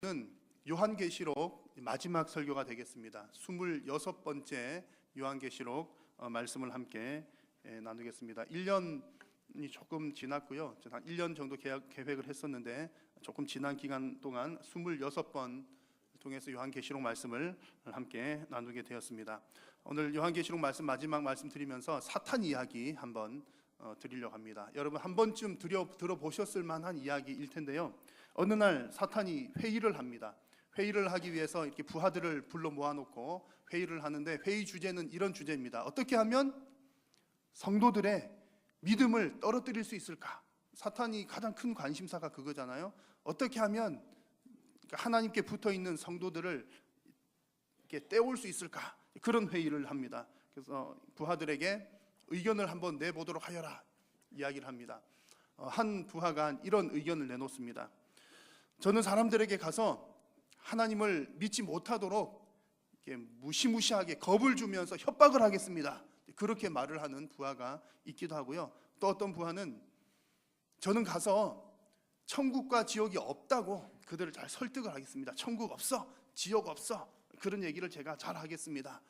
는 요한계시록 마지막 설교가 되겠습니다. 26번째 요한계시록 말씀을 함께 나누겠습니다. 1년이 조금 지났고요. 한 1년 정도 계획을 했었는데 조금 지난 기간 동안 26번 통해서 요한계시록 말씀을 함께 나누게 되었습니다. 오늘 요한계시록 말씀 마지막 말씀 드리면서 사탄 이야기 한번 드리려고 합니다. 여러분 한 번쯤 들어보셨을 만한 이야기일 텐데요. 어느 날 사탄이 회의를 합니다. 회의를 하기 위해서 이렇게 부하들을 불러 모아놓고 회의를 하는데 회의 주제는 이런 주제입니다. 어떻게 하면 성도들의 믿음을 떨어뜨릴 수 있을까? 사탄이 가장 큰 관심사가 그거잖아요. 어떻게 하면 하나님께 붙어있는 성도들을 이렇게 떼올 수 있을까? 그런 회의를 합니다. 그래서 부하들에게 의견을 한번 내보도록 하여라 이야기를 합니다. 한 부하가 이런 의견을 내놓습니다. 저는 사람들에게 가서 하나님을 믿지 못하도록 이렇게 무시무시하게 겁을 주면서 협박을 하겠습니다. 그렇게 말을 하는 부하가 있기도 하고요. 또 어떤 부하는 저는 가서 천국과 지옥이 없다고 그들을 잘 설득을 하겠습니다. 천국 없어, 지옥 없어. 그런 얘기를 제가 잘 하겠습니다.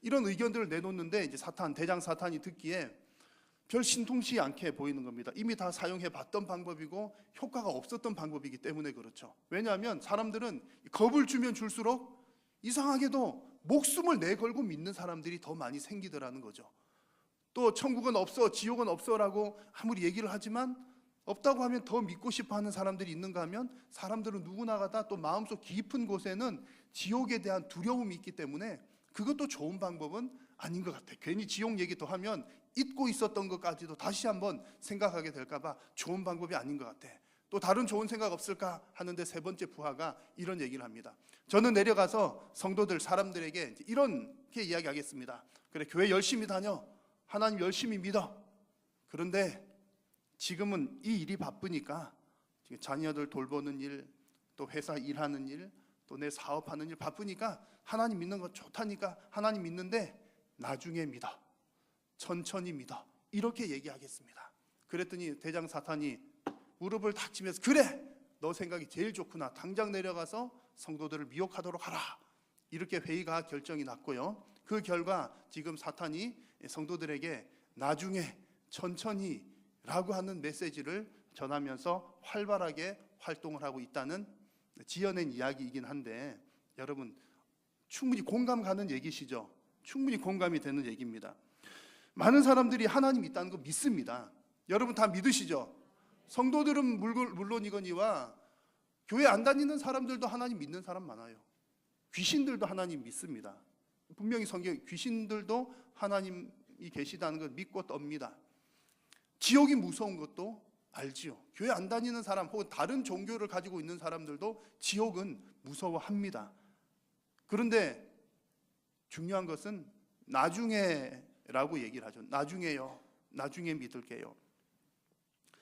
이런 의견들을 내놓는데 이제 대장 사탄이 듣기에 별 신통치 않게 보이는 겁니다. 이미 다 사용해 봤던 방법이고 효과가 없었던 방법이기 때문에 그렇죠. 왜냐하면 사람들은 겁을 주면 줄수록 이상하게도 목숨을 내걸고 믿는 사람들이 더 많이 생기더라는 거죠. 또 천국은 없어, 지옥은 없어라고 아무리 얘기를 하지만 없다고 하면 더 믿고 싶어 하는 사람들이 있는가 하면 사람들은 누구나가 다 또 마음속 깊은 곳에는 지옥에 대한 두려움이 있기 때문에 그것도 좋은 방법은 아닌 것 같아요. 괜히 지옥 얘기 더 하면 잊고 있었던 것까지도 다시 한번 생각하게 될까 봐 좋은 방법이 아닌 것 같아. 또 다른 좋은 생각 없을까 하는데 세 번째 부하가 이런 얘기를 합니다. 저는 내려가서 성도들 사람들에게 이렇게 이야기하겠습니다. 그래, 교회 열심히 다녀. 하나님 열심히 믿어. 그런데 지금은 이 일이 바쁘니까 자녀들 돌보는 일, 또 회사 일하는 일, 또 내 사업하는 일 바쁘니까 하나님 믿는 거 좋다니까 하나님 믿는데 나중에 믿어. 천천히 믿어. 이렇게 얘기하겠습니다. 그랬더니 대장 사탄이 무릎을 탁 치면서 그래! 너 생각이 제일 좋구나. 당장 내려가서 성도들을 미혹하도록 하라. 이렇게 회의가 결정이 났고요. 그 결과 지금 사탄이 성도들에게 나중에 천천히 라고 하는 메시지를 전하면서 활발하게 활동을 하고 있다는 지어낸 이야기이긴 한데 여러분 충분히 공감 가는 얘기시죠? 충분히 공감이 되는 얘기입니다. 많은 사람들이 하나님 있다는 거 믿습니다. 여러분 다 믿으시죠? 성도들은 물론이거니와 교회 안 다니는 사람들도 하나님 믿는 사람 많아요. 귀신들도 하나님 믿습니다. 분명히 성경에 귀신들도 하나님이 계시다는 걸 믿고 떱니다. 지옥이 무서운 것도 알지요. 교회 안 다니는 사람 혹은 다른 종교를 가지고 있는 사람들도 지옥은 무서워합니다. 그런데 중요한 것은 나중에라고 얘기를 하죠. 나중에요. 나중에 믿을게요.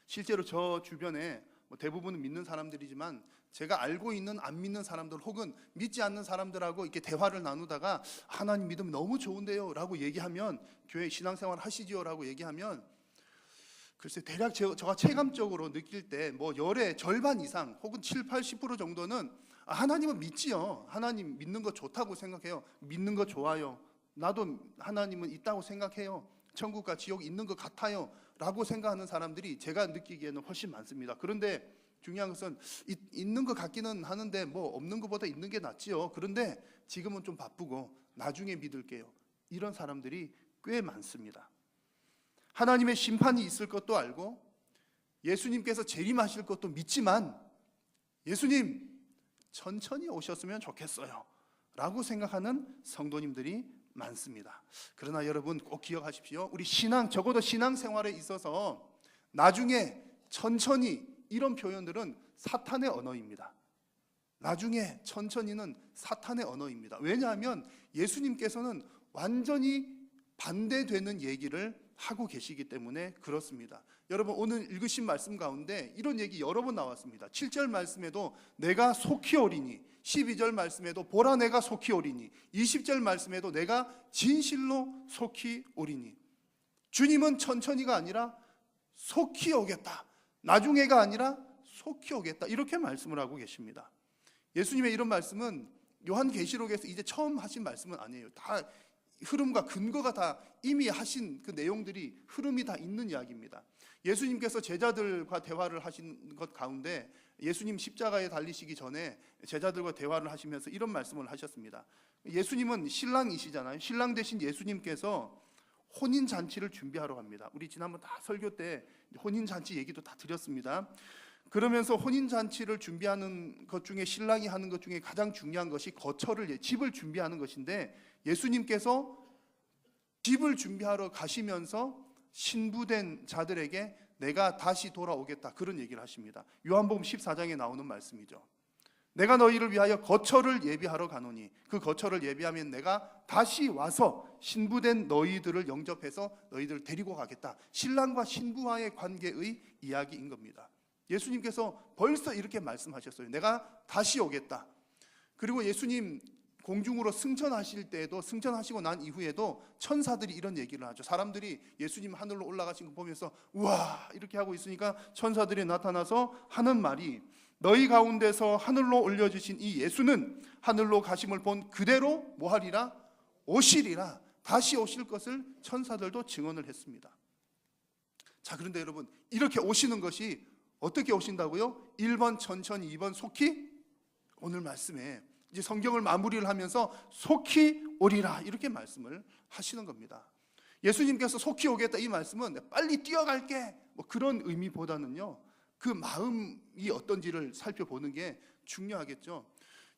실제로 저 주변에 대부분은 믿는 사람들이지만 제가 알고 있는 안 믿는 사람들 혹은 믿지 않는 사람들하고 이렇게 대화를 나누다가 하나님 믿으면 너무 좋은데요 라고 얘기하면 교회 신앙생활 하시지요 라고 얘기하면 글쎄 대략 제가 체감적으로 느낄 때 열의 절반 이상 혹은 7, 80% 정도는 하나님은 믿지요. 하나님 믿는 거 좋다고 생각해요. 믿는 거 좋아요. 나도 하나님은 있다고 생각해요. 천국과 지옥이 있는 것 같아요 라고 생각하는 사람들이 제가 느끼기에는 훨씬 많습니다. 그런데 중요한 것은 있는 것 같기는 하는데 없는 것보다 있는 게 낫지요. 그런데 지금은 좀 바쁘고 나중에 믿을게요. 이런 사람들이 꽤 많습니다. 하나님의 심판이 있을 것도 알고 예수님께서 재림하실 것도 믿지만 예수님 천천히 오셨으면 좋겠어요 라고 생각하는 성도님들이 많습니다. 그러나 여러분 꼭 기억하십시오. 우리 적어도 신앙생활에 있어서 나중에 천천히 이런 표현들은 사탄의 언어입니다. 나중에 천천히는 사탄의 언어입니다. 왜냐하면 예수님께서는 완전히 반대되는 얘기를 하고 계시기 때문에 그렇습니다. 여러분 오늘 읽으신 말씀 가운데 이런 얘기 여러 번 나왔습니다. 7절 말씀에도 내가 속히 오리니, 12절 말씀에도 보라 내가 속히 오리니, 20절 말씀에도 내가 진실로 속히 오리니. 주님은 천천히가 아니라 속히 오겠다. 나중에가 아니라 속히 오겠다. 이렇게 말씀을 하고 계십니다. 예수님의 이런 말씀은 요한계시록에서 이제 처음 하신 말씀은 아니에요. 다 흐름과 근거가 다 이미 하신 그 내용들이 흐름이 다 있는 이야기입니다. 예수님께서 제자들과 대화를 하신 것 가운데 예수님 십자가에 달리시기 전에 제자들과 대화를 하시면서 이런 말씀을 하셨습니다. 예수님은 신랑이시잖아요. 신랑 되신 예수님께서 혼인잔치를 준비하러 갑니다. 우리 지난번 다 설교 때 혼인잔치 얘기도 다 드렸습니다. 그러면서 혼인잔치를 준비하는 것 중에 신랑이 하는 것 중에 가장 중요한 것이 거처를, 집을 준비하는 것인데, 예수님께서 집을 준비하러 가시면서 신부된 자들에게 내가 다시 돌아오겠다, 그런 얘기를 하십니다. 요한복음 14장에 나오는 말씀이죠. 내가 너희를 위하여 거처를 예비하러 가노니 그 거처를 예비하면 내가 다시 와서 신부된 너희들을 영접해서 너희들을 데리고 가겠다. 신랑과 신부와의 관계의 이야기인 겁니다. 예수님께서 벌써 이렇게 말씀하셨어요. 내가 다시 오겠다. 그리고 예수님 공중으로 승천하실 때에도, 승천하시고 난 이후에도 천사들이 이런 얘기를 하죠. 사람들이 예수님 하늘로 올라가신 거 보면서 우와 이렇게 하고 있으니까 천사들이 나타나서 하는 말이, 너희 가운데서 하늘로 올려주신 이 예수는 하늘로 가심을 본 그대로 뭐하리라? 오시리라. 다시 오실 것을 천사들도 증언을 했습니다. 자, 그런데 여러분, 이렇게 오시는 것이 어떻게 오신다고요? 1번 천천히, 2번 속히, 오늘 말씀에 이제 성경을 마무리를 하면서 속히 오리라, 이렇게 말씀을 하시는 겁니다. 예수님께서 속히 오겠다, 이 말씀은 빨리 뛰어갈게, 뭐 그런 의미보다는요, 그 마음이 어떤지를 살펴보는 게 중요하겠죠.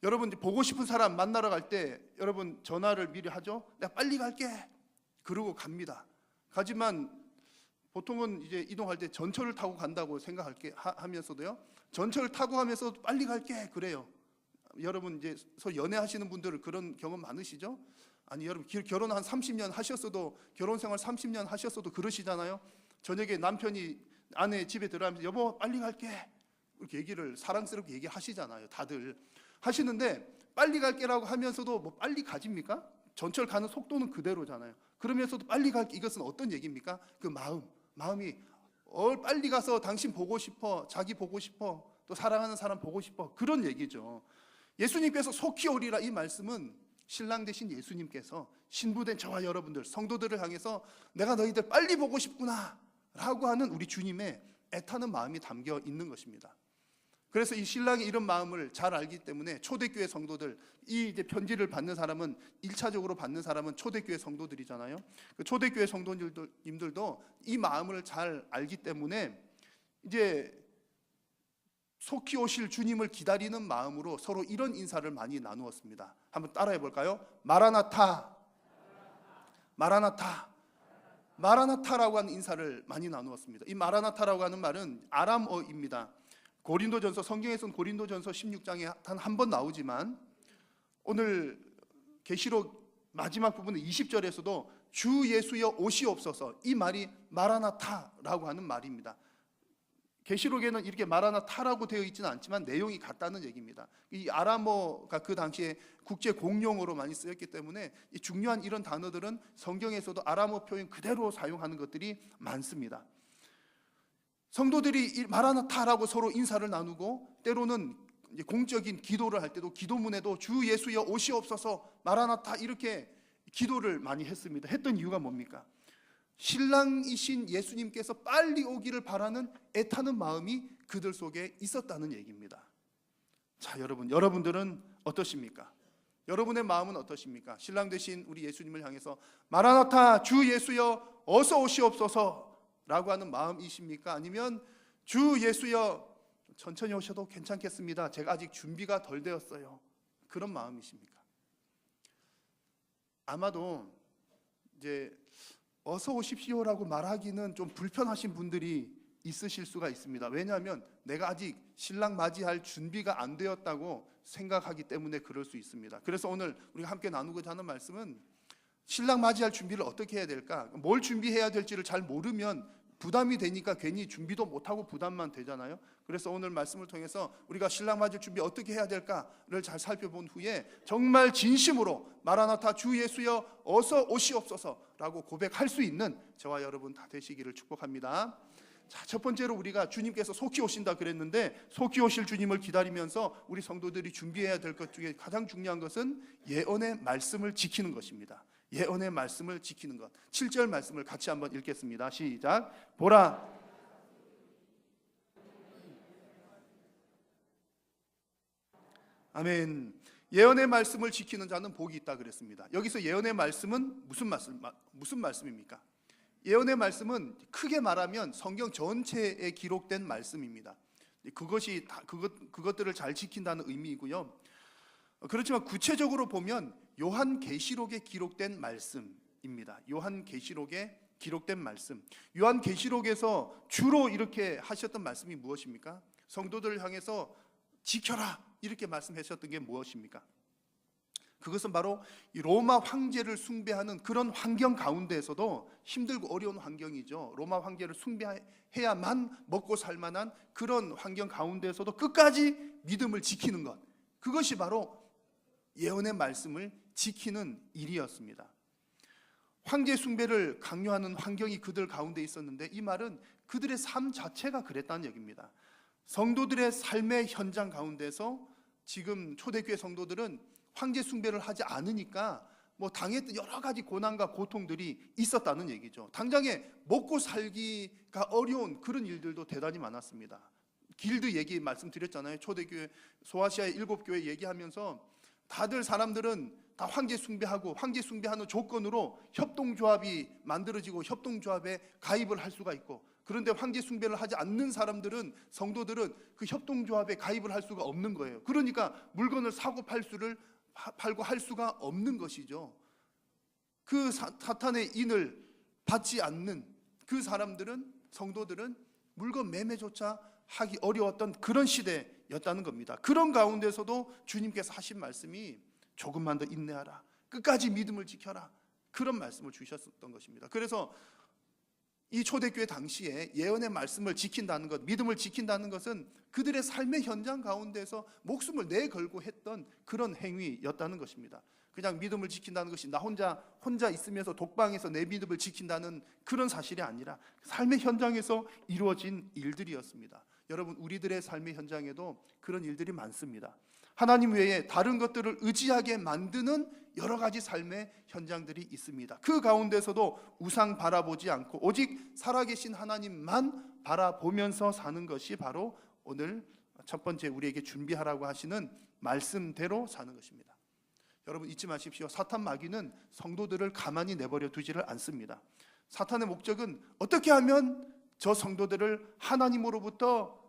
여러분, 보고 싶은 사람 만나러 갈 때 여러분 전화를 미리 하죠. 내가 빨리 갈게, 그러고 갑니다. 가지만 보통은 이제 이동할 때 전철을 타고 간다고 생각할게 하면서도요, 전철을 타고 가면서도 빨리 갈게 그래요. 여러분 이제 연애하시는 분들 그런 경험 많으시죠? 아니, 여러분 결혼 한 30년 하셨어도, 결혼 생활 30년 하셨어도 그러시잖아요. 저녁에 남편이 아내 집에 들어가면서 여보 빨리 갈게, 이렇게 얘기를 사랑스럽게 얘기하시잖아요. 다들 하시는데, 빨리 갈게라고 하면서도 뭐 빨리 가집니까? 전철 가는 속도는 그대로잖아요. 그러면서도 빨리 갈게, 이것은 어떤 얘기입니까? 그 마음이 빨리 가서 당신 보고 싶어, 자기 보고 싶어, 또 사랑하는 사람 보고 싶어, 그런 얘기죠. 예수님께서 속히 오리라, 이 말씀은 신랑 되신 예수님께서 신부된 저와 여러분들, 성도들을 향해서 내가 너희들 빨리 보고 싶구나 라고 하는 우리 주님의 애타는 마음이 담겨 있는 것입니다. 그래서 이 신랑이 이런 마음을 잘 알기 때문에 초대교회 성도들, 이 이제 편지를 받는 사람은, 1차적으로 받는 사람은 초대교회 성도들이잖아요. 그 초대교회 성도님들도 이 마음을 잘 알기 때문에 이제 속히 오실 주님을 기다리는 마음으로 서로 이런 인사를 많이 나누었습니다. 한번 따라해 볼까요? 마라나타, 마라나타, 마라나타라고 하는 인사를 많이 나누었습니다. 이 마라나타라고 하는 말은 아람어입니다. 고린도전서, 성경에서는 고린도전서 16장에 단 한 번 나오지만 오늘 계시록 마지막 부분의 20절에서도 주 예수여 오시옵소서, 이 말이 마라나타라고 하는 말입니다. 계시록에는 이렇게 마라나타라고 되어 있지는 않지만 내용이 같다는 얘기입니다. 이 아람어가 그 당시에 국제 공용어로 많이 쓰였기 때문에 이 중요한 이런 단어들은 성경에서도 아람어 표현 그대로 사용하는 것들이 많습니다. 성도들이 이 마라나타라고 서로 인사를 나누고, 때로는 이제 공적인 기도를 할 때도 기도문에도 주 예수여 오시옵소서, 마라나타, 이렇게 기도를 많이 했습니다. 했던 이유가 뭡니까? 신랑이신 예수님께서 빨리 오기를 바라는 애타는 마음이 그들 속에 있었다는 얘기입니다. 자, 여러분들은 어떠십니까? 여러분의 마음은 어떠십니까? 신랑 되신 우리 예수님을 향해서 마라나타, 주 예수여 어서 오시옵소서 라고 하는 마음이십니까? 아니면 주 예수여 천천히 오셔도 괜찮겠습니다, 제가 아직 준비가 덜 되었어요, 그런 마음이십니까? 아마도 이제 어서 오십시오라고 말하기는 좀 불편하신 분들이 있으실 수가 있습니다. 왜냐하면 내가 아직 신랑 맞이할 준비가 안 되었다고 생각하기 때문에 그럴 수 있습니다. 그래서 오늘 우리가 함께 나누고자 하는 말씀은, 신랑 맞이할 준비를 어떻게 해야 될까? 뭘 준비해야 될지를 잘 모르면 부담이 되니까 괜히 준비도 못하고 부담만 되잖아요. 그래서 오늘 말씀을 통해서 우리가 신랑 맞을 준비 어떻게 해야 될까를 잘 살펴본 후에 정말 진심으로 마라나타, 주 예수여 어서 오시옵소서 라고 고백할 수 있는 저와 여러분 다 되시기를 축복합니다. 자, 첫 번째로 우리가 주님께서 속히 오신다 그랬는데 속히 오실 주님을 기다리면서 우리 성도들이 준비해야 될 것 중에 가장 중요한 것은 예언의 말씀을 지키는 것입니다. 예언의 말씀을 지키는 것. 7절 말씀을 같이 한번 읽겠습니다. 시작. 보라, 아멘. 예언의 말씀을 지키는 자는 복이 있다 그랬습니다. 여기서 예언의 말씀은 무슨 말씀입니까? 예언의 말씀은 크게 말하면 성경 전체에 기록된 말씀입니다. 그것들을 잘 지킨다는 의미이고요. 그렇지만 구체적으로 보면 요한계시록에 기록된 말씀입니다. 요한계시록에 기록된 말씀. 요한계시록에서 주로 이렇게 하셨던 말씀이 무엇입니까? 성도들을 향해서 지켜라 이렇게 말씀하셨던 게 무엇입니까? 그것은 바로 이 로마 황제를 숭배하는 그런 환경 가운데에서도 힘들고 어려운 환경이죠. 로마 황제를 숭배해야만 먹고 살만한 그런 환경 가운데에서도 끝까지 믿음을 지키는 것, 그것이 바로 예언의 말씀을 지키는 일이었습니다. 황제 숭배를 강요하는 환경이 그들 가운데 있었는데 이 말은 그들의 삶 자체가 그랬다는 얘기입니다. 성도들의 삶의 현장 가운데서 지금 초대교회 성도들은 황제 숭배를 하지 않으니까 당했던 여러 가지 고난과 고통들이 있었다는 얘기죠. 당장에 먹고 살기가 어려운 그런 일들도 대단히 많았습니다. 길드 얘기 말씀드렸잖아요. 초대교회 소아시아의 7교회 얘기하면서 다들 사람들은 다 황제 숭배하고 황제 숭배하는 조건으로 협동조합이 만들어지고 협동조합에 가입을 할 수가 있고, 그런데 황제 숭배를 하지 않는 사람들은, 성도들은 그 협동조합에 가입을 할 수가 없는 거예요. 그러니까 물건을 사고 팔고 할 수가 없는 것이죠. 그 사탄의 인을 받지 않는 그 사람들은, 성도들은 물건 매매조차 하기 어려웠던 그런 시대였다는 겁니다. 그런 가운데서도 주님께서 하신 말씀이 조금만 더 인내하라, 끝까지 믿음을 지켜라, 그런 말씀을 주셨던 것입니다. 그래서 이 초대교회 당시에 예언의 말씀을 지킨다는 것, 믿음을 지킨다는 것은 그들의 삶의 현장 가운데서 목숨을 내걸고 했던 그런 행위였다는 것입니다. 그냥 믿음을 지킨다는 것이 나 혼자 있으면서 독방에서 내 믿음을 지킨다는 그런 사실이 아니라 삶의 현장에서 이루어진 일들이었습니다. 여러분, 우리들의 삶의 현장에도 그런 일들이 많습니다. 하나님 외에 다른 것들을 의지하게 만드는 여러 가지 삶의 현장들이 있습니다. 그 가운데서도 우상 바라보지 않고 오직 살아계신 하나님만 바라보면서 사는 것이 바로 오늘 첫 번째 우리에게 준비하라고 하시는 말씀대로 사는 것입니다. 여러분, 잊지 마십시오. 사탄 마귀는 성도들을 가만히 내버려 두지를 않습니다. 사탄의 목적은 어떻게 하면 저 성도들을 하나님으로부터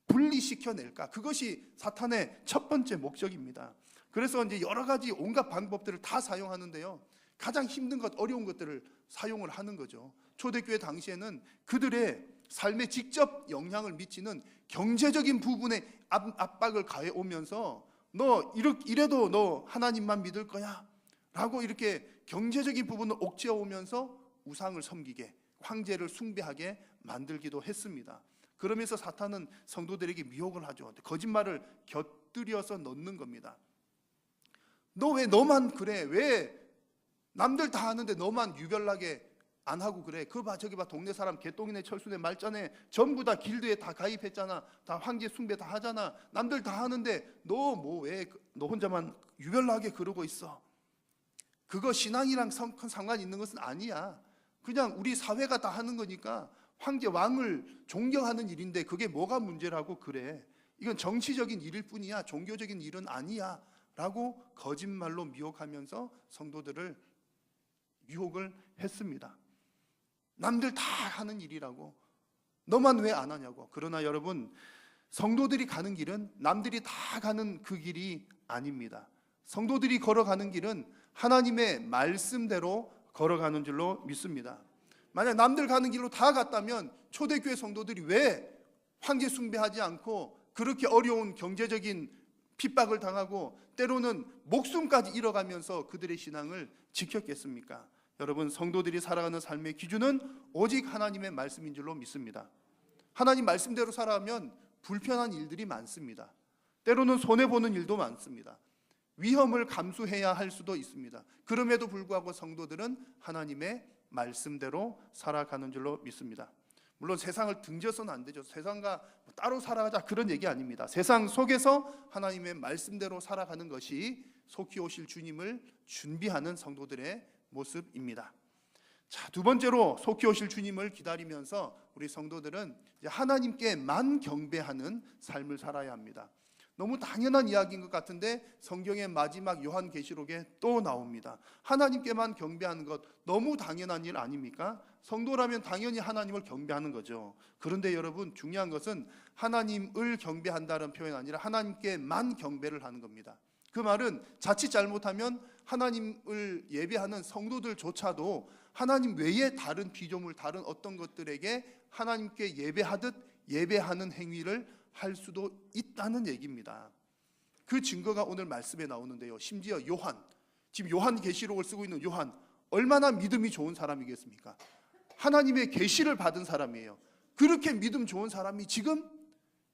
분리시켜낼까? 그것이 사탄의 첫 번째 목적입니다. 그래서 이제 여러 가지 온갖 방법들을 다 사용하는데요, 가장 힘든 것, 어려운 것들을 사용을 하는 거죠. 초대교회 당시에는 그들의 삶에 직접 영향을 미치는 경제적인 부분에 압박을 가해오면서 너 이래도 너 하나님만 믿을 거야 라고 이렇게 경제적인 부분을 옥죄어오면서 우상을 섬기게, 황제를 숭배하게 만들기도 했습니다. 그러면서 사탄은 성도들에게 미혹을 하죠. 거짓말을 곁들여서 넣는 겁니다. 너 왜 너만 그래? 왜 남들 다 하는데 너만 유별나게 안 하고 그래? 그거 봐, 저기 봐, 동네 사람 개똥이네 철수네 말자네 전부 다 길드에 다 가입했잖아. 다 황제 숭배 다 하잖아. 남들 다 하는데 너 왜 너 혼자만 유별나게 그러고 있어? 그거 신앙이랑 큰 상관이 있는 것은 아니야. 그냥 우리 사회가 다 하는 거니까 황제 왕을 존경하는 일인데 그게 뭐가 문제라고 그래? 이건 정치적인 일일 뿐이야. 종교적인 일은 아니야 라고 거짓말로 미혹하면서 성도들을 유혹을 했습니다. 남들 다 하는 일이라고, 너만 왜 안 하냐고. 그러나 여러분, 성도들이 가는 길은 남들이 다 가는 그 길이 아닙니다. 성도들이 걸어가는 길은 하나님의 말씀대로 걸어가는 줄로 믿습니다. 만약 남들 가는 길로 다 갔다면 초대교회 성도들이 왜 황제 숭배하지 않고 그렇게 어려운 경제적인 핍박을 당하고 때로는 목숨까지 잃어가면서 그들의 신앙을 지켰겠습니까? 여러분, 성도들이 살아가는 삶의 기준은 오직 하나님의 말씀인 줄로 믿습니다. 하나님 말씀대로 살아가면 불편한 일들이 많습니다. 때로는 손해보는 일도 많습니다. 위험을 감수해야 할 수도 있습니다. 그럼에도 불구하고 성도들은 하나님의 말씀대로 살아가는 줄로 믿습니다. 물론 세상을 등져서는 안 되죠. 세상과 따로 살아가자 그런 얘기 아닙니다. 세상 속에서 하나님의 말씀대로 살아가는 것이 속히 오실 주님을 준비하는 성도들의 모습입니다. 자, 두 번째로 속히 오실 주님을 기다리면서 우리 성도들은 이제 하나님께만 경배하는 삶을 살아야 합니다. 너무 당연한 이야기인 것 같은데 성경의 마지막 요한계시록에 또 나옵니다. 하나님께만 경배하는 것 너무 당연한 일 아닙니까? 성도라면 당연히 하나님을 경배하는 거죠. 그런데 여러분, 중요한 것은 하나님을 경배한다는 표현이 아니라 하나님께만 경배를 하는 겁니다. 그 말은 자칫 잘못하면 하나님을 예배하는 성도들조차도 하나님 외에 다른 피조물, 다른 어떤 것들에게 하나님께 예배하듯 예배하는 행위를 할 수도 있다는 얘기입니다. 그 증거가 오늘 말씀에 나오는데요. 심지어 지금 요한계시록을 쓰고 있는 요한, 얼마나 믿음이 좋은 사람이겠습니까? 하나님의 계시를 받은 사람이에요. 그렇게 믿음 좋은 사람이 지금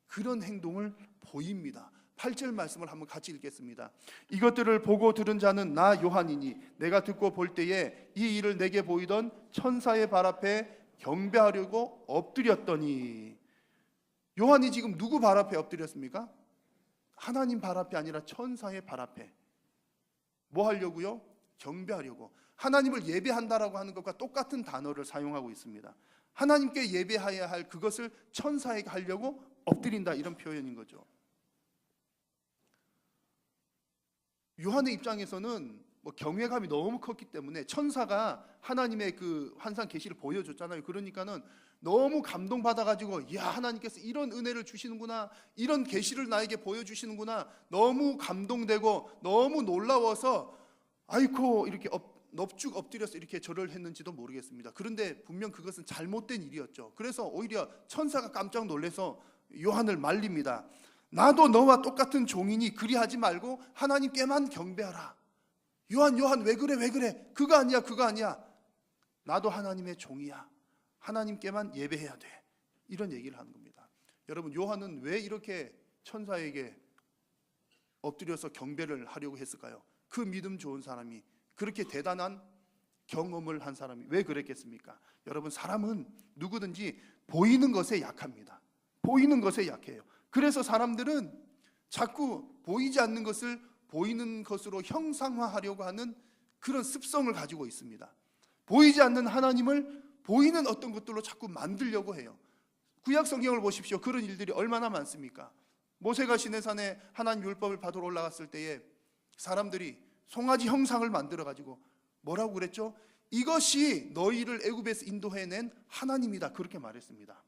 그런 행동을 보입니다. 8절 말씀을 한번 같이 읽겠습니다. 이것들을 보고 들은 자는 나 요한이니 내가 듣고 볼 때에 이 일을 내게 보이던 천사의 발 앞에 경배하려고 엎드렸더니, 요한이 지금 누구 발 앞에 엎드렸습니까? 하나님 발 앞이 아니라 천사의 발 앞에. 뭐 하려고요? 경배하려고. 하나님을 예배한다라고 하는 것과 똑같은 단어를 사용하고 있습니다. 하나님께 예배해야 할 그것을 천사에게 하려고 엎드린다, 이런 표현인 거죠. 요한의 입장에서는 경외감이 너무 컸기 때문에, 천사가 하나님의 그 환상 계시를 보여줬잖아요. 그러니까는 너무 감동받아가지고, 야, 하나님께서 이런 은혜를 주시는구나, 이런 계시를 나에게 보여주시는구나, 너무 감동되고 너무 놀라워서 아이고 이렇게 넙죽 엎드려서 이렇게 절을 했는지도 모르겠습니다. 그런데 분명 그것은 잘못된 일이었죠. 그래서 오히려 천사가 깜짝 놀라서 요한을 말립니다. 나도 너와 똑같은 종이니 그리하지 말고 하나님께만 경배하라. 요한 왜 그래? 그거 아니야. 나도 하나님의 종이야. 하나님께만 예배해야 돼. 이런 얘기를 하는 겁니다. 여러분, 요한은 왜 이렇게 천사에게 엎드려서 경배를 하려고 했을까요? 그 믿음 좋은 사람이, 그렇게 대단한 경험을 한 사람이 왜 그랬겠습니까? 여러분, 사람은 누구든지 보이는 것에 약합니다. 보이는 것에 약해요. 그래서 사람들은 자꾸 보이지 않는 것을 보이는 것으로 형상화하려고 하는 그런 습성을 가지고 있습니다. 보이지 않는 하나님을 보이는 어떤 것들로 자꾸 만들려고 해요. 구약 성경을 보십시오. 그런 일들이 얼마나 많습니까? 모세가 시내산에 하나님 율법을 받으러 올라갔을 때에 사람들이 송아지 형상을 만들어 가지고 뭐라고 그랬죠? 이것이 너희를 애굽에서 인도해낸 하나님이다, 그렇게 말했습니다.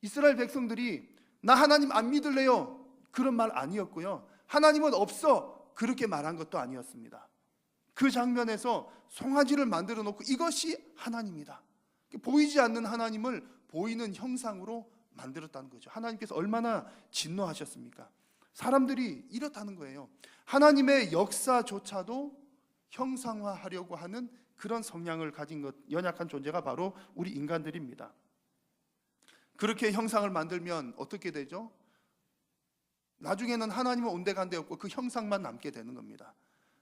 이스라엘 백성들이 나 하나님 안 믿을래요, 그런 말 아니었고요. 하나님은 없어, 그렇게 말한 것도 아니었습니다. 그 장면에서 송아지를 만들어 놓고 이것이 하나님이다, 보이지 않는 하나님을 보이는 형상으로 만들었다는 거죠. 하나님께서 얼마나 진노하셨습니까? 사람들이 이렇다는 거예요. 하나님의 역사조차도 형상화하려고 하는 그런 성향을 가진 것, 연약한 존재가 바로 우리 인간들입니다. 그렇게 형상을 만들면 어떻게 되죠? 나중에는 하나님은 온데간데 없고 그 형상만 남게 되는 겁니다.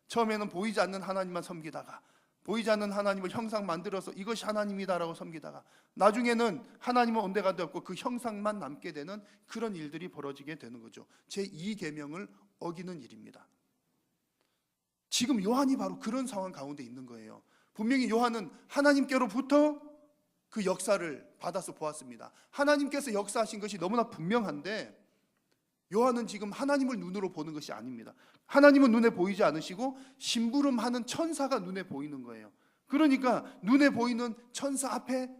처음에는 보이지 않는 하나님만 섬기다가, 보이지 않는 하나님을 형상 만들어서 이것이 하나님이다라고 섬기다가, 나중에는 하나님은 온데간데 없고 그 형상만 남게 되는 그런 일들이 벌어지게 되는 거죠. 제2계명을 어기는 일입니다. 지금 요한이 바로 그런 상황 가운데 있는 거예요. 분명히 요한은 하나님께로부터 그 역사를 받아서 보았습니다. 하나님께서 역사하신 것이 너무나 분명한데, 요한은 지금 하나님을 눈으로 보는 것이 아닙니다. 하나님은 눈에 보이지 않으시고 심부름하는 천사가 눈에 보이는 거예요. 그러니까 눈에 보이는 천사 앞에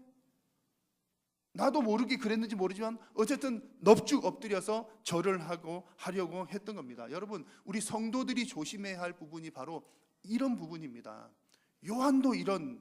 나도 모르게 그랬는지 모르지만 어쨌든 넙죽 엎드려서 절을 하려고 했던 겁니다. 여러분, 우리 성도들이 조심해야 할 부분이 바로 이런 부분입니다. 요한도 이런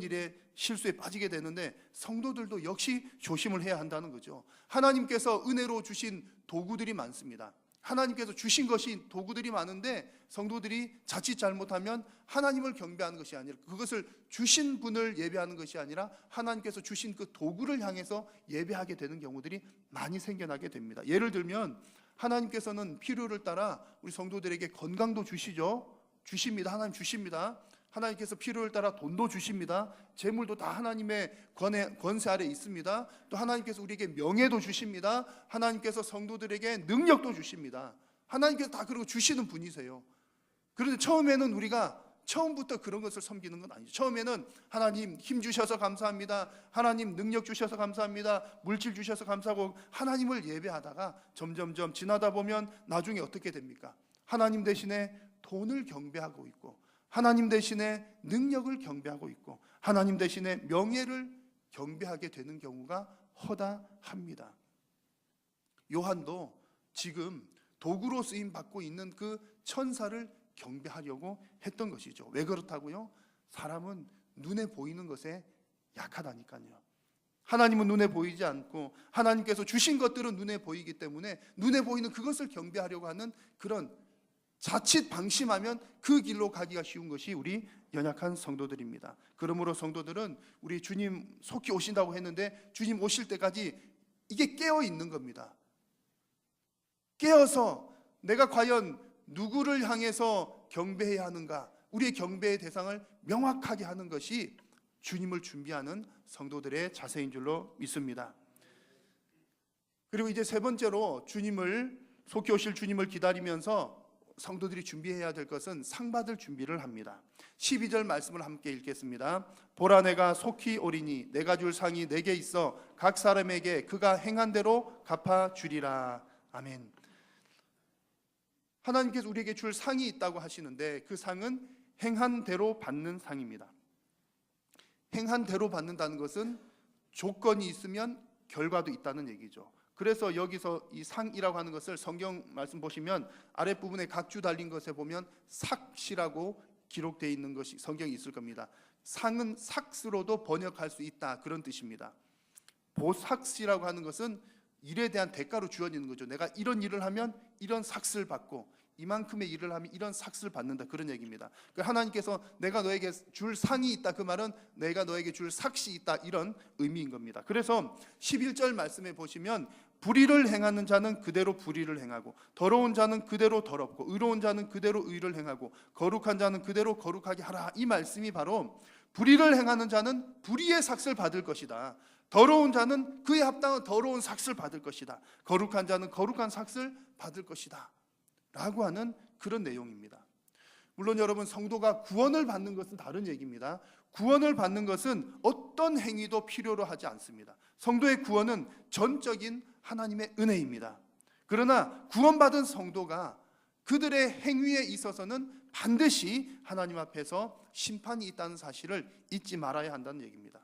일에 실수에 빠지게 되는데, 성도들도 역시 조심을 해야 한다는 거죠. 하나님께서 은혜로 주신 도구들이 많습니다. 하나님께서 주신 것이 도구들이 많은데, 성도들이 자칫 잘못하면 하나님을 경배하는 것이 아니라, 그것을 주신 분을 예배하는 것이 아니라 하나님께서 주신 그 도구를 향해서 예배하게 되는 경우들이 많이 생겨나게 됩니다. 예를 들면 하나님께서는 필요를 따라 우리 성도들에게 건강도 주십니다. 하나님 주십니다. 하나님께서 필요에 따라 돈도 주십니다. 재물도 다 하나님의 권세 아래 있습니다. 또 하나님께서 우리에게 명예도 주십니다. 하나님께서 성도들에게 능력도 주십니다. 하나님께서 다 그러고 주시는 분이세요. 그런데 처음에는 우리가 처음부터 그런 것을 섬기는 건 아니죠. 처음에는 하나님 힘 주셔서 감사합니다. 하나님 능력 주셔서 감사합니다. 물질 주셔서 감사하고 하나님을 예배하다가 점점점 지나다 보면 나중에 어떻게 됩니까? 하나님 대신에 돈을 경배하고 있고, 하나님 대신에 능력을 경배하고 있고, 하나님 대신에 명예를 경배하게 되는 경우가 허다합니다. 요한도 지금 도구로 쓰임 받고 있는 그 천사를 경배하려고 했던 것이죠. 왜 그렇다고요? 사람은 눈에 보이는 것에 약하다니까요. 하나님은 눈에 보이지 않고 하나님께서 주신 것들은 눈에 보이기 때문에 눈에 보이는 그것을 경배하려고 하는 그런, 자칫 방심하면 그 길로 가기가 쉬운 것이 우리 연약한 성도들입니다. 그러므로 성도들은 우리 주님 속히 오신다고 했는데 주님 오실 때까지 이게 깨어 있는 겁니다. 깨어서 내가 과연 누구를 향해서 경배해야 하는가, 우리의 경배의 대상을 명확하게 하는 것이 주님을 준비하는 성도들의 자세인 줄로 믿습니다. 그리고 이제 세 번째로 속히 오실 주님을 기다리면서 성도들이 준비해야 될 것은 상 받을 준비를 합니다. 12절 말씀을 함께 읽겠습니다. 보라, 내가 속히 오리니 내가 줄 상이 내게 있어 각 사람에게 그가 행한 대로 갚아주리라. 아멘. 하나님께서 우리에게 줄 상이 있다고 하시는데 그 상은 행한 대로 받는 상입니다. 행한 대로 받는다는 것은 조건이 있으면 결과도 있다는 얘기죠. 그래서 여기서 이 상이라고 하는 것을 성경 말씀 보시면 아랫부분에 각주 달린 것에 보면 삭시라고 기록되어 있는 것이 성경이 있을 겁니다. 상은 삭스로도 번역할 수 있다, 그런 뜻입니다. 보삭시라고 하는 것은 일에 대한 대가로 주어지는 거죠. 내가 이런 일을 하면 이런 삭스를 받고 이만큼의 일을 하면 이런 삭스를 받는다, 그런 얘기입니다. 하나님께서 내가 너에게 줄 상이 있다, 그 말은 내가 너에게 줄 삭시 있다, 이런 의미인 겁니다. 그래서 11절 말씀에 보시면 불의를 행하는 자는 그대로 불의를 행하고, 더러운 자는 그대로 더럽고, 의로운 자는 그대로 의를 행하고, 거룩한 자는 그대로 거룩하게 하라, 이 말씀이 바로 불의를 행하는 자는 불의의 삭스를 받을 것이다, 더러운 자는 그에 합당한 더러운 삭스를 받을 것이다, 거룩한 자는 거룩한 삭스를 받을 것이다 라고 하는 그런 내용입니다. 물론 여러분, 성도가 구원을 받는 것은 다른 얘기입니다. 구원을 받는 것은 어떤 행위도 필요로 하지 않습니다. 성도의 구원은 전적인 하나님의 은혜입니다. 그러나 구원받은 성도가 그들의 행위에 있어서는 반드시 하나님 앞에서 심판이 있다는 사실을 잊지 말아야 한다는 얘기입니다.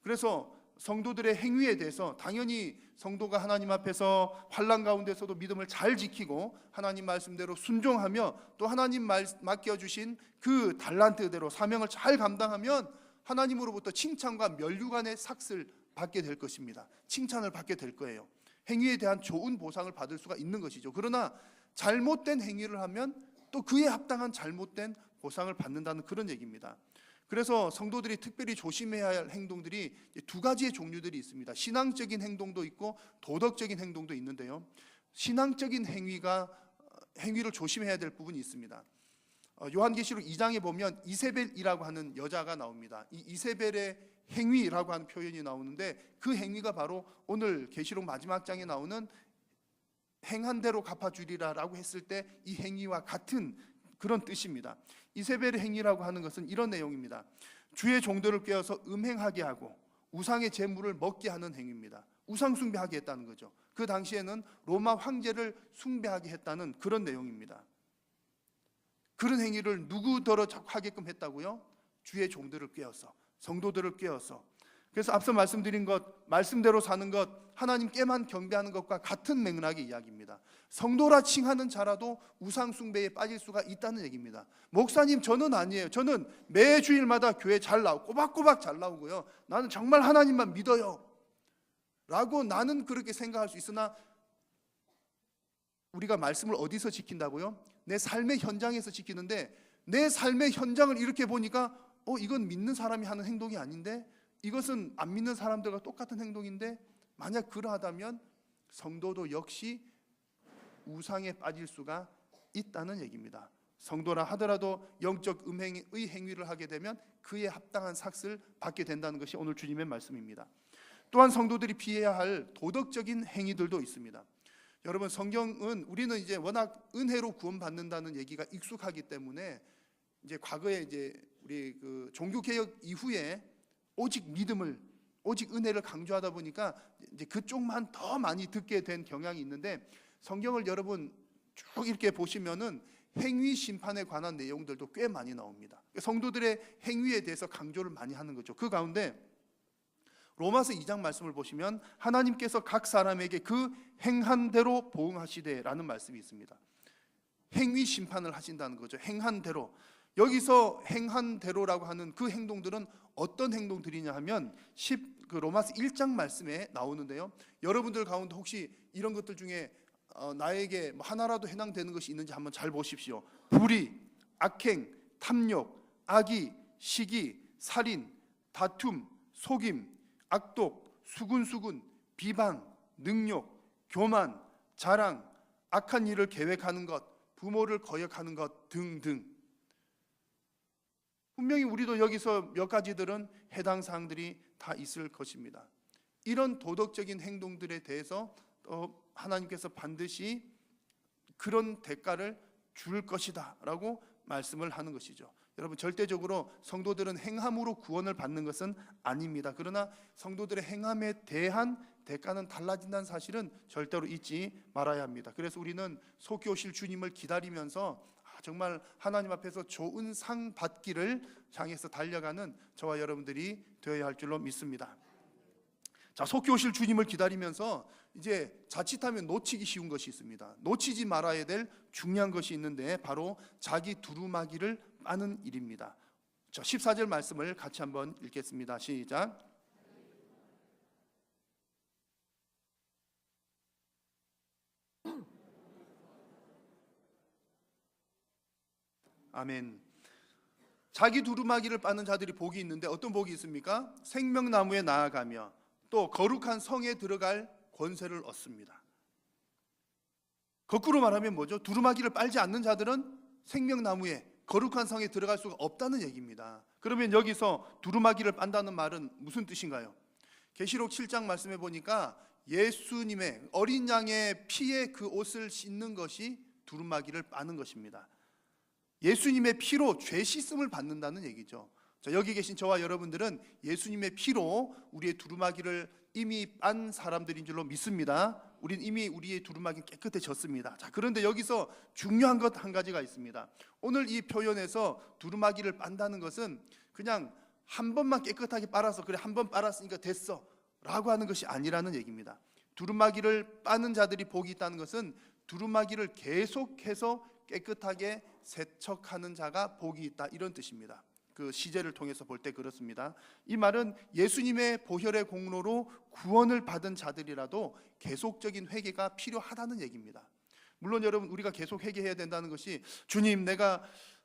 그래서 성도들의 행위에 대해서 당연히 성도가 하나님 앞에서 환난 가운데서도 믿음을 잘 지키고 하나님 말씀대로 순종하며 또 하나님 맡겨주신 그 달란트대로 사명을 잘 감당하면 하나님으로부터 칭찬과 면류관의 삭스를 받게 될 것입니다. 칭찬을 받게 될 거예요. 행위에 대한 좋은 보상을 받을 수가 있는 것이죠. 그러나 잘못된 행위를 하면 또 그에 합당한 잘못된 보상을 받는다는 그런 얘기입니다. 그래서 성도들이 특별히 조심해야 할 행동들이 두 가지의 종류들이 있습니다. 신앙적인 행동도 있고 도덕적인 행동도 있는데요. 신앙적인 행위를 조심해야 될 부분이 있습니다. 요한계시록 2장에 보면 이세벨이라고 하는 여자가 나옵니다. 이 이세벨의 행위라고 하는 표현이 나오는데 그 행위가 바로 오늘 계시록 마지막 장에 나오는 행한 대로 갚아주리라라고 했을 때 이 행위와 같은 그런 뜻입니다. 이세벨의 행위라고 하는 것은 이런 내용입니다. 주의 종들을 깨어서 음행하게 하고 우상의 제물을 먹게 하는 행위입니다. 우상 숭배하게 했다는 거죠. 그 당시에는 로마 황제를 숭배하게 했다는 그런 내용입니다. 그런 행위를 누구더러 하게끔 했다고요? 주의 종들을 깨어서, 성도들을 깨어서. 그래서 앞서 말씀드린 것, 말씀대로 사는 것, 하나님께만 경배하는 것과 같은 맥락의 이야기입니다. 성도라 칭하는 자라도 우상 숭배에 빠질 수가 있다는 얘기입니다. 목사님, 저는 아니에요. 저는 매 주일마다 교회 잘 나오고 꼬박꼬박 잘 나오고요, 나는 정말 하나님만 믿어요 라고 나는 그렇게 생각할 수 있으나 우리가 말씀을 어디서 지킨다고요? 내 삶의 현장에서 지키는데 내 삶의 현장을 이렇게 보니까 이건 믿는 사람이 하는 행동이 아닌데, 이것은 안 믿는 사람들과 똑같은 행동인데, 만약 그러하다면 성도도 역시 우상에 빠질 수가 있다는 얘기입니다. 성도라 하더라도 영적 음행의 행위를 하게 되면 그에 합당한 삭을 받게 된다는 것이 오늘 주님의 말씀입니다. 또한 성도들이 피해야 할 도덕적인 행위들도 있습니다. 여러분, 성경은 우리는 이제 워낙 은혜로 구원받는다는 얘기가 익숙하기 때문에 이제 과거에 이제 우리 그 종교 개혁 이후에 오직 믿음을, 오직 은혜를 강조하다 보니까 이제 그쪽만 더 많이 듣게 된 경향이 있는데, 성경을 여러분 쭉 이렇게 보시면은 행위 심판에 관한 내용들도 꽤 많이 나옵니다. 성도들의 행위에 대해서 강조를 많이 하는 거죠. 그 가운데 로마서 2장 말씀을 보시면 하나님께서 각 사람에게 그 행한 대로 보응하시되라는 말씀이 있습니다. 행위 심판을 하신다는 거죠. 행한 대로. 여기서 행한 대로라고 하는 그 행동들은 어떤 행동들이냐 하면 로마서 1장 말씀에 나오는데요. 여러분들 가운데 혹시 이런 것들 중에 나에게 하나라도 해당되는 것이 있는지 한번 잘 보십시오. 불의, 악행, 탐욕, 악의, 시기, 살인, 다툼, 속임, 악독, 수군수군, 비방, 능욕, 교만, 자랑, 악한 일을 계획하는 것, 부모를 거역하는 것 등등. 분명히 우리도 여기서 몇 가지들은 해당 사항들이 다 있을 것입니다. 이런 도덕적인 행동들에 대해서 하나님께서 반드시 그런 대가를 줄 것이다 라고 말씀을 하는 것이죠. 여러분, 절대적으로 성도들은 행함으로 구원을 받는 것은 아닙니다. 그러나 성도들의 행함에 대한 대가는 달라진다는 사실은 절대로 잊지 말아야 합니다. 그래서 우리는 속히 오실 주님을 기다리면서 정말 하나님 앞에서 좋은 상 받기를 향해서 달려가는 저와 여러분들이 되어야 할 줄로 믿습니다. 자, 속히 오실 주님을 기다리면서 이제 자칫하면 놓치기 쉬운 것이 있습니다. 놓치지 말아야 될 중요한 것이 있는데 바로 자기 두루마기를 빠는 일입니다. 14절 말씀을 같이 한번 읽겠습니다. 시작. 아멘. 자기 두루마기를 빠는 자들이 복이 있는데 어떤 복이 있습니까? 생명나무에 나아가며 또 거룩한 성에 들어갈 권세를 얻습니다. 거꾸로 말하면 뭐죠? 두루마기를 빨지 않는 자들은 생명나무에 거룩한 성에 들어갈 수가 없다는 얘기입니다. 그러면 여기서 두루마기를 빤다는 말은 무슨 뜻인가요? 계시록 7장 말씀해 보니까 예수님의 어린 양의 피에 그 옷을 씻는 것이 두루마기를 빠는 것입니다. 예수님의 피로 죄 씻음을 받는다는 얘기죠. 자, 여기 계신 저와 여러분들은 예수님의 피로 우리의 두루마기를 이미 빤 사람들인 줄로 믿습니다. 우린 이미 우리의 두루마기는 깨끗해졌습니다. 자, 그런데 여기서 중요한 것 한 가지가 있습니다. 오늘 이 표현에서 두루마기를 빤다는 것은 그냥 한 번만 깨끗하게 빨아서 그래 한 번 빨았으니까 됐어 라고 하는 것이 아니라는 얘기입니다. 두루마기를 빠는 자들이 복이 있다는 것은 두루마기를 계속해서 깨끗하게 세척하는 자가 복이 있다, 이런 뜻입니다. 그 시제를 통해서 볼 때 그렇습니다. 이 말은 예수님의 보혈의 공로로 구원을 받은 자들이라도 계속적인 회개가 필요하다는 얘기입니다. 물론 여러분, 우리가 계속 회개해야 된다는 것이 주님, 내가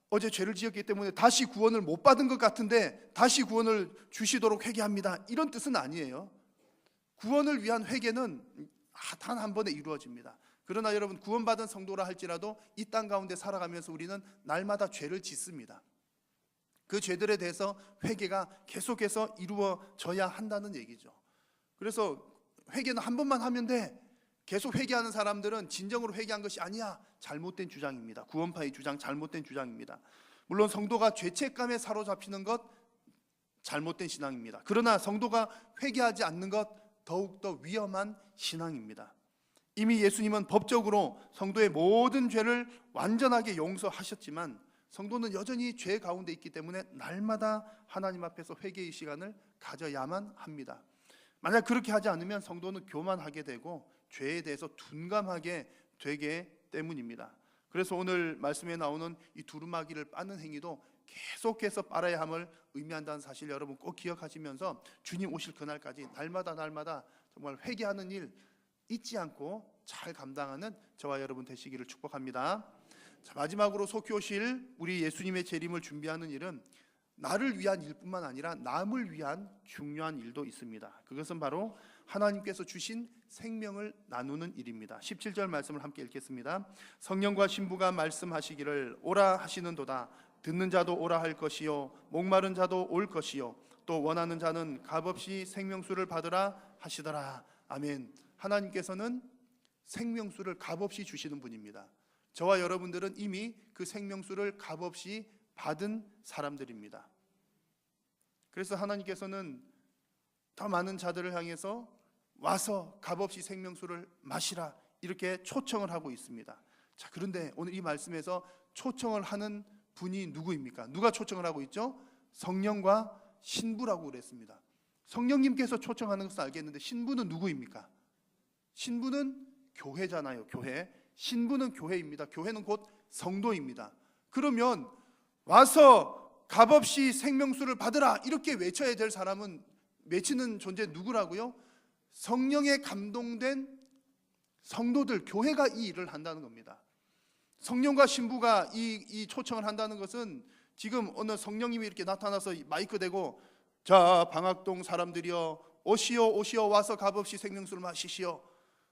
어제 죄를 지었기 때문에 다시 구원을 못 받은 것 같은데 다시 구원을 주시도록 회개합니다, 이런 뜻은 아니에요. 구원을 위한 회개는 단 한 번에 이루어집니다. 그러나 여러분, 구원받은 성도라 할지라도 이 땅 가운데 살아가면서 우리는 날마다 죄를 짓습니다. 그 죄들에 대해서 회개가 계속해서 이루어져야 한다는 얘기죠. 그래서 회개는 한 번만 하면 돼. 계속 회개하는 사람들은 진정으로 회개한 것이 아니야. 잘못된 주장입니다. 구원파의 주장, 잘못된 주장입니다. 물론 성도가 죄책감에 사로잡히는 것 잘못된 신앙입니다. 그러나 성도가 회개하지 않는 것 더욱더 위험한 신앙입니다. 이미 예수님은 법적으로 성도의 모든 죄를 완전하게 용서하셨지만 성도는 여전히 죄 가운데 있기 때문에 날마다 하나님 앞에서 회개의 시간을 가져야만 합니다. 만약 그렇게 하지 않으면 성도는 교만하게 되고 죄에 대해서 둔감하게 되기 때문입니다. 그래서 오늘 말씀에 나오는 이 두루마기를 빠는 행위도 계속해서 빨아야 함을 의미한다는 사실 여러분 꼭 기억하시면서 주님 오실 그날까지 날마다 정말 회개하는 일 잊지 않고 잘 감당하는 저와 여러분 되시기를 축복합니다. 자, 마지막으로 속히 오실 우리 예수님의 재림을 준비하는 일은 나를 위한 일뿐만 아니라 남을 위한 중요한 일도 있습니다. 그것은 바로 하나님께서 주신 생명을 나누는 일입니다. 17절 말씀을 함께 읽겠습니다. 성령과 신부가 말씀하시기를 오라 하시는도다. 듣는 자도 오라 할 것이요 목마른 자도 올 것이요 또 원하는 자는 값없이 생명수를 받으라 하시더라. 아멘. 하나님께서는 생명수를 값없이 주시는 분입니다. 저와 여러분들은 이미 그 생명수를 값없이 받은 사람들입니다. 그래서 하나님께서는 더 많은 자들을 향해서 와서 값없이 생명수를 마시라 이렇게 초청을 하고 있습니다. 자, 그런데 오늘 이 말씀에서 초청을 하는 분이 누구입니까? 누가 초청을 하고 있죠? 성령과 신부라고 그랬습니다. 성령님께서 초청하는 것은 알겠는데 신부는 누구입니까? 신부는 교회잖아요. 교회. 신부는 교회입니다. 교회는 곧 성도입니다. 그러면 와서 값없이 생명수를 받으라 이렇게 외쳐야 될 사람은 외치는 존재 누구라고요? 성령에 감동된 성도들, 교회가 이 일을 한다는 겁니다. 성령과 신부가 이 초청을 한다는 것은 지금 어느 성령님이 이렇게 나타나서 마이크 대고 자 방학동 사람들이여 오시오 오시오 와서 값없이 생명수를 마시시오,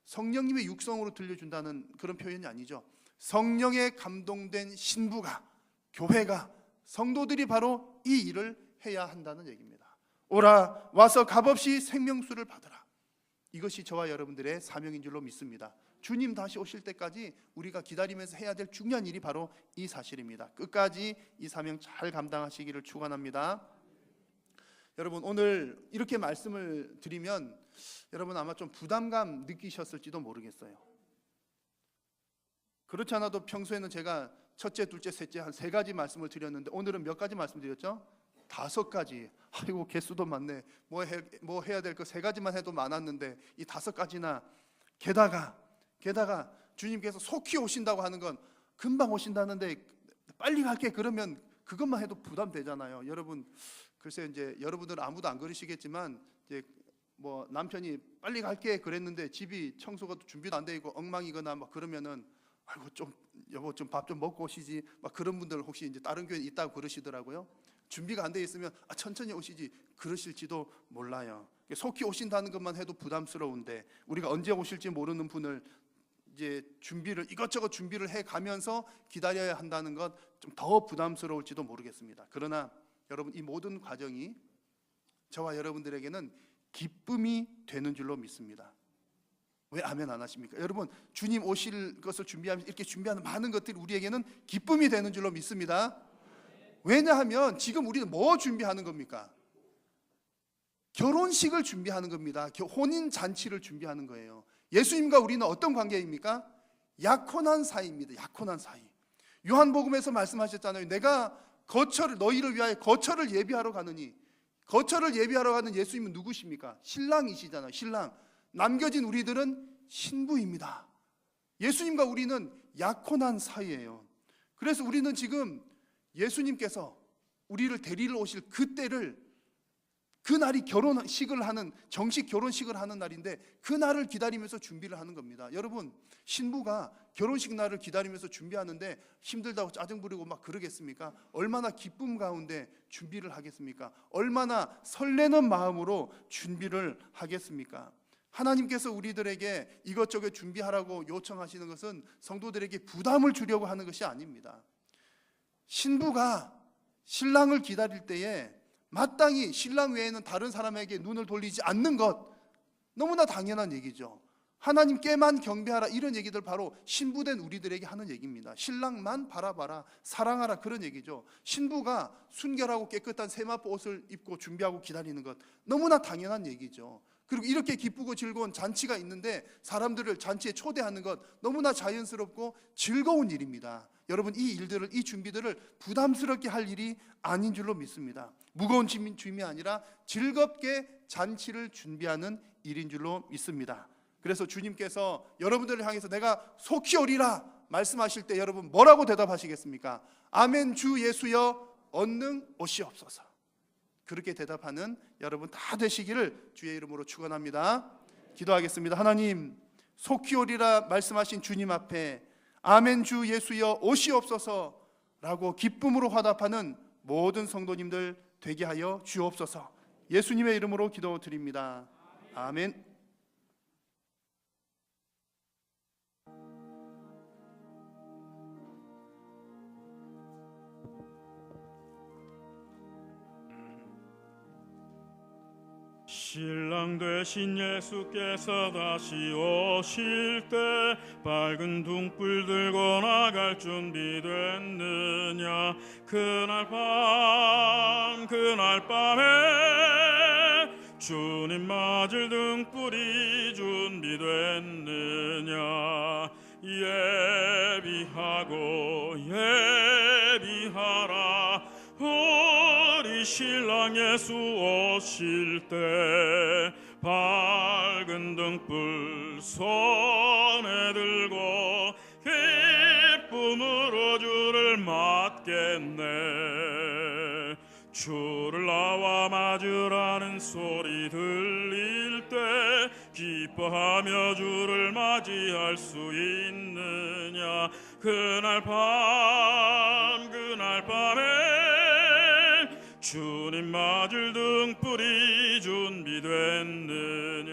성령님의 육성으로 들려준다는 그런 표현이 아니죠. 성령에 감동된 신부가, 교회가, 성도들이 바로 이 일을 해야 한다는 얘기입니다. 오라 와서 값없이 생명수를 받으라. 이것이 저와 여러분들의 사명인 줄로 믿습니다. 주님 다시 오실 때까지 우리가 기다리면서 해야 될 중요한 일이 바로 이 사실입니다. 끝까지 이 사명 잘 감당하시기를 축원합니다. 여러분 오늘 이렇게 말씀을 드리면 여러분 아마 좀 부담감 느끼셨을지도 모르겠어요. 그렇지 않아도 평소에는 제가 첫째, 둘째, 셋째 한 3가지 말씀을 드렸는데 오늘은 몇 가지 말씀드렸죠? 5가지. 아이고 개수도 많네. 뭐 해야 될 거 3가지만 해도 많았는데 이 5가지나 게다가 주님께서 속히 오신다고 하는 건 금방 오신다는데 빨리 갈게 그러면 그것만 해도 부담되잖아요. 여러분 글쎄 이제 여러분들은 아무도 안 그러시겠지만 이제 뭐 남편이 빨리 갈게 그랬는데 집이 청소가 준비도 안 돼 있고 엉망이거나 막 그러면은 아이고 좀 여보 좀 밥 좀 먹고 오시지 막 그런 분들 혹시 이제 다른 교회에 있다고 그러시더라고요. 준비가 안 돼 있으면 천천히 오시지 그러실지도 몰라요. 속히 오신다는 것만 해도 부담스러운데 우리가 언제 오실지 모르는 분을 이제 이것저것 준비를 해 가면서 기다려야 한다는 것 좀 더 부담스러울지도 모르겠습니다. 그러나 여러분 이 모든 과정이 저와 여러분들에게는 기쁨이 되는 줄로 믿습니다. 왜 아멘 안 하십니까? 여러분 주님 오실 것을 준비하면서 이렇게 준비하는 많은 것들이 우리에게는 기쁨이 되는 줄로 믿습니다. 왜냐하면 지금 우리는 뭐 준비하는 겁니까? 결혼식을 준비하는 겁니다. 혼인 잔치를 준비하는 거예요. 예수님과 우리는 어떤 관계입니까? 약혼한 사이입니다. 약혼한 사이. 요한복음에서 말씀하셨잖아요. 내가 너희를 위하여 거처를 예비하러 가느니, 거처를 예비하러 가는 예수님은 누구십니까? 신랑이시잖아요. 신랑. 남겨진 우리들은 신부입니다. 예수님과 우리는 약혼한 사이예요. 그래서 우리는 지금 예수님께서 우리를 데리러 오실 그날이 결혼식을 하는, 정식 결혼식을 하는 날인데 그 날을 기다리면서 준비를 하는 겁니다. 여러분 신부가 결혼식 날을 기다리면서 준비하는데 힘들다고 짜증 부리고 막 그러겠습니까? 얼마나 기쁨 가운데 준비를 하겠습니까? 얼마나 설레는 마음으로 준비를 하겠습니까? 하나님께서 우리들에게 이것저것 준비하라고 요청하시는 것은 성도들에게 부담을 주려고 하는 것이 아닙니다. 신부가 신랑을 기다릴 때에 마땅히 신랑 외에는 다른 사람에게 눈을 돌리지 않는 것, 너무나 당연한 얘기죠. 하나님께만 경배하라 이런 얘기들 바로 신부된 우리들에게 하는 얘기입니다. 신랑만 바라봐라, 사랑하라 그런 얘기죠. 신부가 순결하고 깨끗한 세마포 옷을 입고 준비하고 기다리는 것 너무나 당연한 얘기죠. 그리고 이렇게 기쁘고 즐거운 잔치가 있는데 사람들을 잔치에 초대하는 것 너무나 자연스럽고 즐거운 일입니다. 여러분 이 준비들을 부담스럽게 할 일이 아닌 줄로 믿습니다. 무거운 짐이 아니라 즐겁게 잔치를 준비하는 일인 줄로 믿습니다. 그래서 주님께서 여러분들을 향해서 내가 속히 오리라 말씀하실 때 여러분 뭐라고 대답하시겠습니까? 아멘 주 예수여 얼른 오시옵소서. 그렇게 대답하는 여러분 다 되시기를 주의 이름으로 축원합니다. 기도하겠습니다. 하나님 속히 오리라 말씀하신 주님 앞에 아멘 주 예수여 오시옵소서라고 기쁨으로 화답하는 모든 성도님들 되게 하여 주옵소서. 예수님의 이름으로 기도드립니다. 아멘. 신랑 되신 예수께서 다시 오실 때 밝은 등불 들고 나갈 준비 됐느냐. 그날 밤에 주님 맞을 등불이 준비됐느냐. 예비하라. 우리 신랑 예수 오실 때 밝은 등불 손에 들고 기쁨으로 주를 맞겠네. 주를 나와 맞으라는 소리 들릴 때 기뻐하며 주를 맞이할 수 있느냐. 그날 밤에 주님 맞을 등불이 준비됐느냐.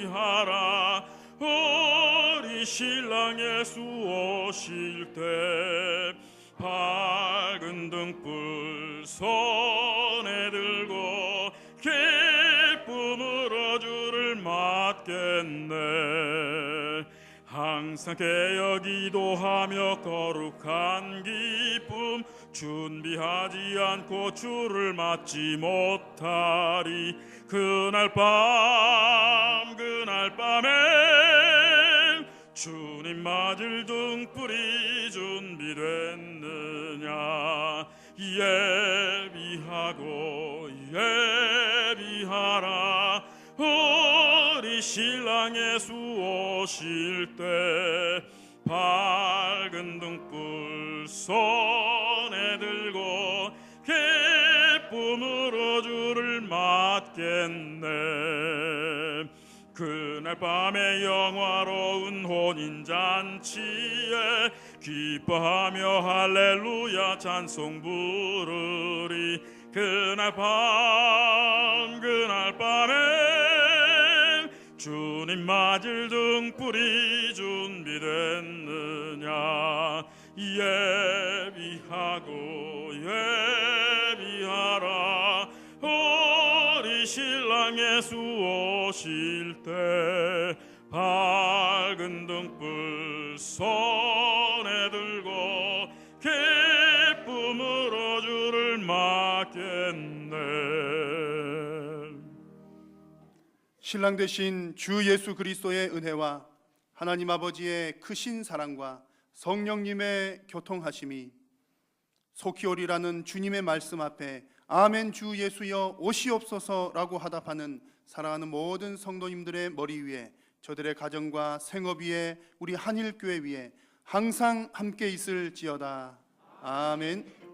예비하라. 우리 신랑 예수 오실 때 밝은 등불 손에 들고 기쁨으로 주를 맞겠네. 항상 깨어 기도하며 거룩한 기쁨 준비하지 않고 주를 맞지 못하리. 그날 밤에 주님 맞을 등불이 준비됐느냐. 예비하라. 우리 신랑 예수 오실 때 밝은 등불 손에 들고 기쁨으로 주를 맞겠네. 그날 밤에 영화로운 혼인잔치에 기뻐하며 할렐루야 찬송 부르리. 그날 밤에 주님 맞을 등불이 준비됐느냐. 예비하라. 우리 신랑 예수 오실 때 밝은 등불 손에 들고 기쁨으로 주를 맞겠네. 신랑 되신 주 예수 그리스도의 은혜와 하나님 아버지의 크신 사랑과 성령님의 교통하심이 속히 오리라는 주님의 말씀 앞에 아멘 주 예수여 오시옵소서라고 하답하는 사랑하는 모든 성도님들의 머리 위에, 저들의 가정과 생업 위에, 우리 한일교회 위에 항상 함께 있을지어다. 아멘.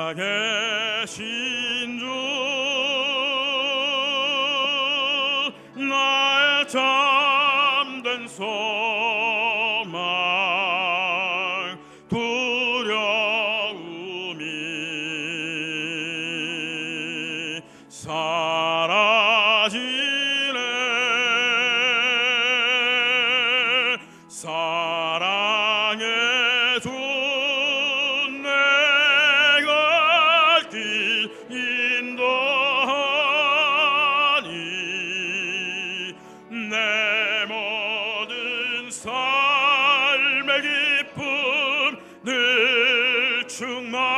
살아계신 주 나의 참된 소망 두려움이 사라지네. 사랑의 주 내 모든 삶의 기쁨 늘 충만